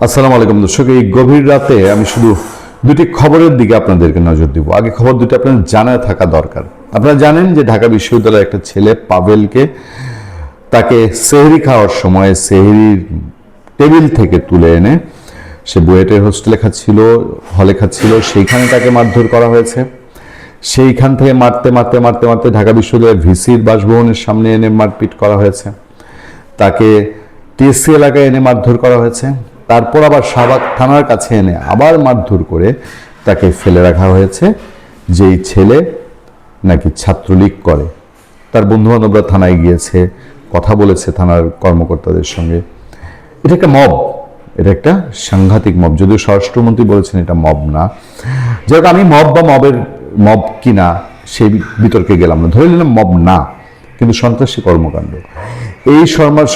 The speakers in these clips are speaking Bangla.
আসসালামু আলাইকুম দর্শক, এই গভীর রাতে আমি শুধু দুটি খবরের দিকে আপনাদেরকে নজর দিব। আগে খবর দুটি আপনাদের জানা থাকা দরকার। আপনারা জানেন যে ঢাকা বিশ্ববিদ্যালয়ের একটা ছেলে পাভেলকে তাকে সেহরি খাওয়ার সময় সেহরির টেবিল থেকে তুলে এনে সে বুয়েটের হোস্টেলে খাচ্ছিল, হলে খাচ্ছিল, সেইখানে তাকে মারধর করা হয়েছে। সেইখান থেকে মারতে মারতে মারতে মারতে ঢাকা বিশ্ববিদ্যালয়ের ভিসির বাসভবনের সামনে এনে মারপিট করা হয়েছে। তাকে টিএসসি এলাকায় এনে মারধর করা হয়েছে। তারপর আবার শাহবাগ থানার কাছে এনে আবার মারধর করে তাকে ফেলে রাখা হয়েছে। যেই ছেলে নাকি ছাত্রলীগ করে, তার বন্ধুবান্ধবরা থানায় গিয়েছে, কথা বলেছে থানার কর্মকর্তাদের সঙ্গে। এটা একটা মব, এটা একটা সাংঘাতিক মব, যদিও স্বরাষ্ট্রমন্ত্রী বলেছেন এটা মব না। যাই হোক, আমি মব বা মব কিনা সেই বিতর্কে গেলাম না, ধরে নিলাম মব না, কিন্তু সন্ত্রাসী কর্মকাণ্ড। এই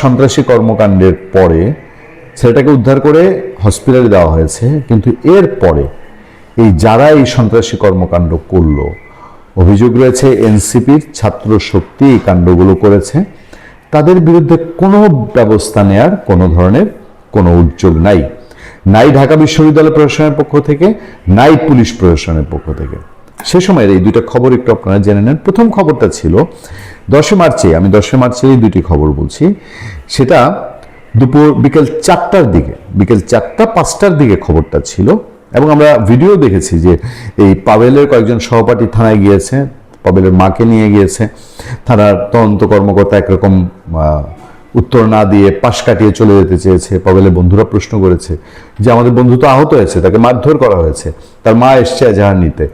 সন্ত্রাসী কর্মকাণ্ডের পরে ছেলেটাকে উদ্ধার করে হসপিটালে দেওয়া হয়েছে, কিন্তু এর পরে যারা এই সন্ত্রাসী কর্মকাণ্ড করলো, অভিযোগ রয়েছে এনসিপির ছাত্র শক্তি এই কাণ্ডগুলো করেছে, তাদের বিরুদ্ধে কোনো ব্যবস্থা নেয়ার কোনো ধরনের কোনো উদ্যোগ নাই, নাই ঢাকা বিশ্ববিদ্যালয় প্রশাসনের পক্ষ থেকে, নাই পুলিশ প্রশাসনের পক্ষ থেকে। সে সময়ের এই দুইটা খবর একটু আপনারা জেনে নেন। প্রথম খবরটা ছিল 10 মার্চে, আমি 10 মার্চে এই দুটি খবর বলছি, সেটা বিকেল 4টার দিকে, বিকেল 4টা-5টার দিকে খবরটা ছিল। এবং আমরা ভিডিও দেখেছি যে এই পাভেলের কয়েকজন সহপাঠী থানায় গিয়েছে, পাভেলের মাকে নিয়ে গিয়েছে। থানার তদন্ত কর্মকর্তা একরকম উত্তর না দিয়ে পাশ কাটিয়ে চলে যেতে চেয়েছে। পাভেলের বন্ধুরা প্রশ্ন করেছে যে আমাদের বন্ধু তো আহত হয়েছে, তাকে মারধর করা হয়েছে, তার মা এসছে এজাহার নিতে,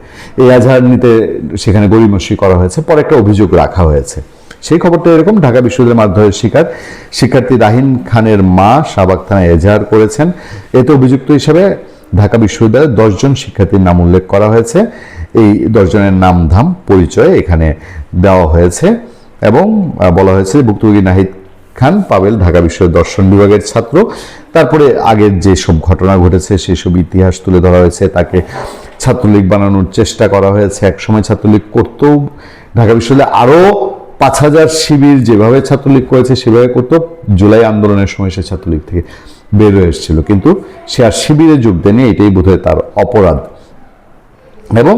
এই এজাহার নিতে সেখানে গড়িমসি করা হয়েছে, পরে একটা অভিযোগ রাখা হয়েছে। সেই খবরটা এরকম, ঢাকা বিশ্ববিদ্যালয়ের মারধরের শিকার শিক্ষার্থী রাহিন খানের মা শাহবাগ থানায় এজাহার করেছেন। এতে অভিযুক্ত হিসেবে ঢাকা বিশ্ববিদ্যালয়ের 10 জন শিক্ষার্থীর নাম উল্লেখ করা হয়েছে। এই 10 জনের নাম ধাম পরিচয় এখানে দেওয়া হয়েছে এবং বলা হয়েছে ভুক্তভোগী নাহিদ খান পাভেল ঢাকা বিশ্ববিদ্যালয়ের দর্শন বিভাগের ছাত্র। তারপরে আগের যে সব ঘটনা ঘটেছে সেসব ইতিহাস তুলে ধরা হয়েছে। তাকে ছাত্রলীগ বানানোর চেষ্টা করা হয়েছে, একসময় ছাত্রলীগ করতেও ঢাকা বিশ্ববিদ্যালয়ে আরও 5000 শিবির যেভাবে ছাত্রলীগ করেছে সেভাবে করতো। জুলাই আন্দোলনের সময় সে ছাত্রলীগ থেকে বের হয়ে এসেছিল, কিন্তু সে আর শিবিরে যোগ দেয়নি, এটাই বোধহয় তার অপরাধ। এবং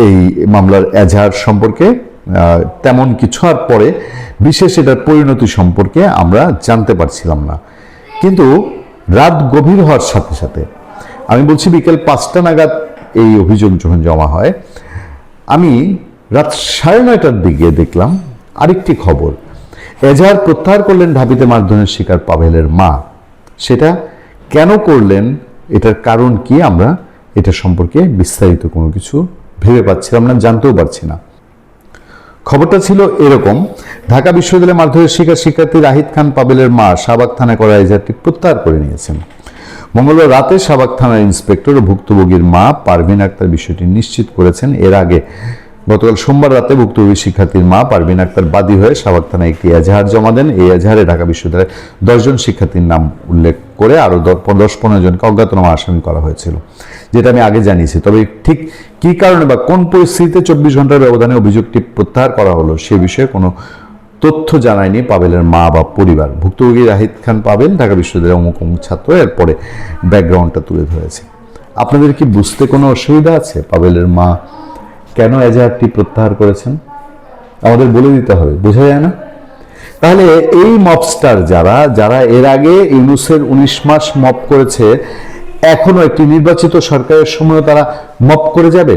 এই মামলার এজাহার সম্পর্কে তেমন কিছু আর পরে বিশেষ এটার পরিণতি সম্পর্কে আমরা জানতে পারছিলাম না। কিন্তু রাত গভীর হওয়ার সাথে সাথে, আমি বলছি বিকেল 5টা নাগাদ এই অভিযোগ যখন জমা হয়, আমি রাত 9:30টার দিকে দেখলাম আরেকটি খবর। এজাহার প্রত্যাহার করলেন ঢাবিতে মারধরের শিকার পাভেলের মা। সেটা কেন করলেন, এটার কারণ কি, আমরা এটা সম্পর্কে বিস্তারিত কোনো কিছু ভেবে পাচ্ছিলাম না, জানতেও পারছি না। খবরটা ছিল এরকম: ঢাকা বিশ্ববিদ্যালয়ে মারধরের শিকার শিক্ষার্থী রাহিদ খান পাভেলের মা শাহবাগ থানায় করা এজাহারটি প্রত্যাহার করে নিয়েছেন। মঙ্গলবার রাতে শাহবাগ থানার ইন্সপেক্টর ও ভুক্তভোগীর মা পারভিন আক্তার বিষয়টি নিশ্চিত করেছেন। এর আগে গতকাল সোমবার রাতে ভুক্তভোগী শিক্ষার্থীর মা পারভিন আক্তার বাদী হয়ে শাহবাগ থানায় একটি এজাহার জমা দেন। এই এজাহারে ঢাকা বিশ্ববিদ্যালয়ের 10 জন শিক্ষার্থীর নাম উল্লেখ করে আরও 10-15 জনকে অজ্ঞাতনামা আসামি করা হয়েছিল, যেটা আমি আগে জানিয়েছি। তবে ঠিক কী কারণে বা কোন পরিস্থিতিতে 24 ঘন্টার ব্যবধানে অভিযোগটি প্রত্যাহার করা হলো সে বিষয়ে কোনো তথ্য জানায়নি পাভেলের মা বা পরিবার। ভুক্তভোগী রাহিদ খান পাভেল ঢাকা বিশ্ববিদ্যালয়ের অমুক ছাত্র, এরপরে ব্যাকগ্রাউন্ডটা তুলে ধরেছে। আপনাদের কি বুঝতে কোনো অসুবিধা আছে পাভেলের মা কেন এজাহারটি প্রত্যাহার করেছেন? আমাদের বলে দিতে হবে, বোঝা যায় না? তাহলে এই মবস্টার যারা এর আগে ইউনূসের 19 মাস মব করেছে, এখনো একটি নির্বাচিত সরকারের সময় তারা মব করে যাবে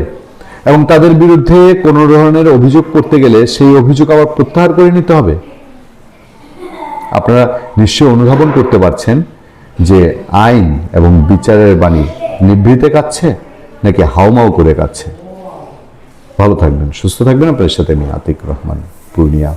এবং তাদের বিরুদ্ধে কোনো ধরনের অভিযোগ করতে গেলে সেই অভিযোগ আবার প্রত্যাহার করে নিতে হবে। আপনারা নিশ্চয়ই অনুধাবন করতে পারছেন যে আইন এবং বিচারের বাণী নিভৃতে কাচ্ছে নাকি হাউমাউ করে কাচ্ছে। ভালো থাকবেন, সুস্থ থাকবেন। আপনাদের সাথে আমি আতিক রহমান, পূর্ণিয়া।